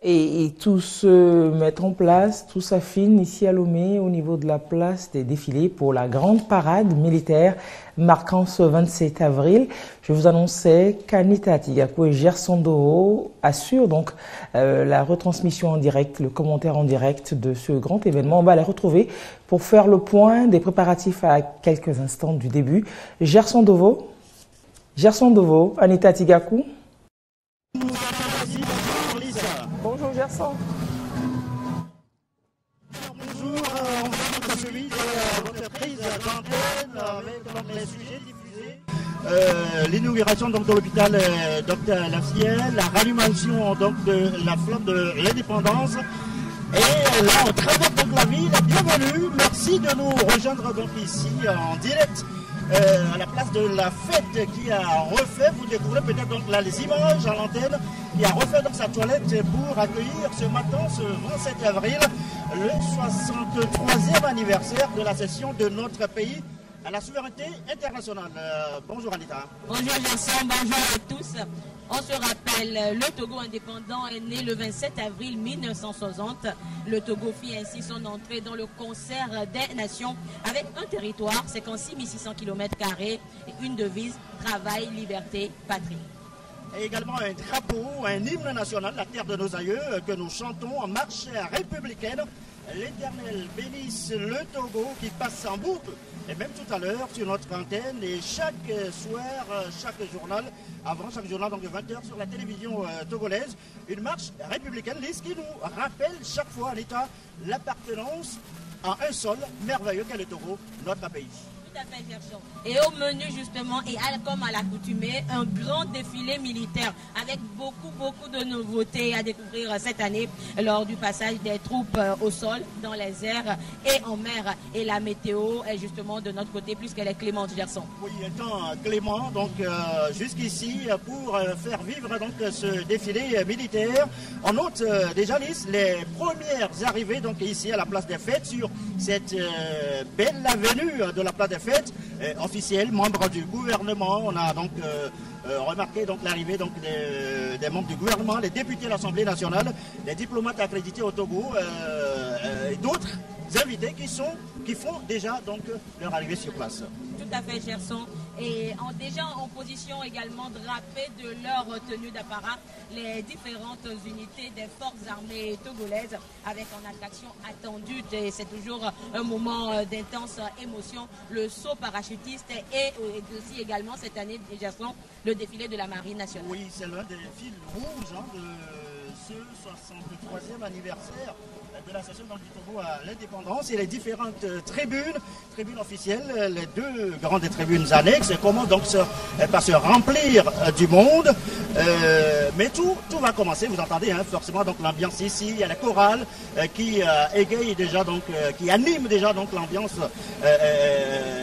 Et tout se met en place, tout s'affine ici à Lomé au niveau de la place des défilés pour la grande parade militaire marquant ce 27 avril. Je vous annonçais qu'Anita Tigakou et Gerson Doro assurent donc la retransmission en direct, le commentaire en direct de ce grand événement. On va les retrouver pour faire le point des préparatifs à quelques instants du début. Gerson Doro, Anita Tigakou. Bonjour Gerson. Bonjour, on va suivi votre prise d'antenne avec les sujets diffusés. L'inauguration de l'hôpital Dr Lafiel, la rallumation donc de la flamme de l'indépendance. Et là, on traverse donc la ville. Bienvenue, merci de nous rejoindre donc ici en direct. À la place de la fête qui a refait, vous découvrez peut-être donc là les images à l'antenne, qui a refait dans sa toilette pour accueillir ce matin, ce 27 avril, le 63e anniversaire de la cession de notre pays à la souveraineté internationale. Bonjour Anita. Bonjour Gerson, bonjour à tous. On se rappelle, le Togo indépendant est né le 27 avril 1960. Le Togo fit ainsi son entrée dans le concert des nations avec un territoire, 56 600 km² et une devise, travail, liberté, patrie. Et également un drapeau, un hymne national, la terre de nos aïeux, que nous chantons en marche républicaine. L'Éternel bénisse le Togo qui passe en boucle, et même tout à l'heure sur notre antenne, et chaque soir, chaque journal, avant chaque journal, donc de 20h sur la télévision togolaise, une marche républicaine, liste qui nous rappelle chaque fois à l'État l'appartenance à un sol merveilleux qu'est le Togo, notre pays. Tout à fait, Gerson. Et au menu, justement, et comme à l'accoutumée, un grand défilé militaire avec beaucoup de nouveautés à découvrir cette année lors du passage des troupes au sol, dans les airs et en mer. Et la météo est justement de notre côté, puisqu'elle est clémente, Gerson. Oui, étant clément, donc jusqu'ici, pour faire vivre donc ce défilé militaire, on note déjà les premières arrivées donc ici à la place des Fêtes sur cette belle avenue de la place des Fêtes, officiels, membres du gouvernement. On a donc remarqué donc l'arrivée donc des membres du gouvernement, les députés de l'Assemblée nationale, les diplomates accrédités au Togo et d'autres invités qui font déjà donc leur arrivée sur place. Tout à fait, Gerson. Et déjà en position également drapée de leur tenue d'apparat, les différentes unités des forces armées togolaises avec en attraction attendue, et c'est toujours un moment d'intense émotion, le saut parachutiste et aussi également cette année, Gerson, le défilé de la Marine nationale. Oui, c'est l'un des fils rouges de ce 63e anniversaire de la cession du Togo à l'indépendance et les différentes tribunes officielles, les deux grandes tribunes annexes, comment donc par se remplir du monde. Mais tout va commencer, vous entendez forcément donc l'ambiance ici, il y a la chorale qui égaye déjà donc, qui anime déjà donc l'ambiance,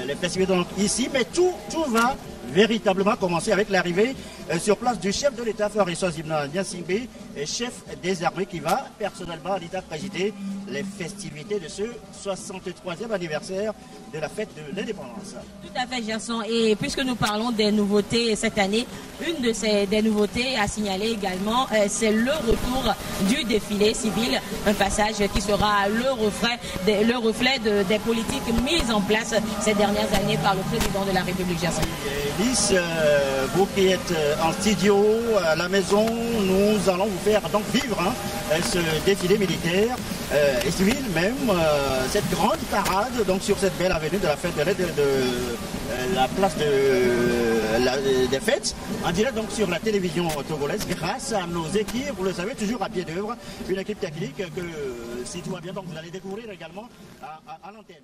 les festivités donc ici, mais tout va véritablement commencer avec l'arrivée sur place du chef de l'État, Fabrice Zimna Niassingbe, chef des armées, qui va personnellement à l'État présider les festivités de ce 63e anniversaire de la fête de l'indépendance. Tout à fait, Gerson. Et puisque nous parlons des nouveautés cette année, une des nouveautés à signaler également, c'est le retour du défilé civil, un passage qui sera le reflet des politiques mises en place ces dernières années par le président de la République, Gerson. Lys, vous qui êtes en studio à la maison, nous allons vous faire donc vivre ce défilé militaire et civil même, cette grande parade donc sur cette belle avenue de la fête de la place des Fêtes, en direct donc sur la télévision togolaise, grâce à nos équipes, vous le savez, toujours à pied d'œuvre, une équipe technique que si tout va bien, donc vous allez découvrir également à l'antenne.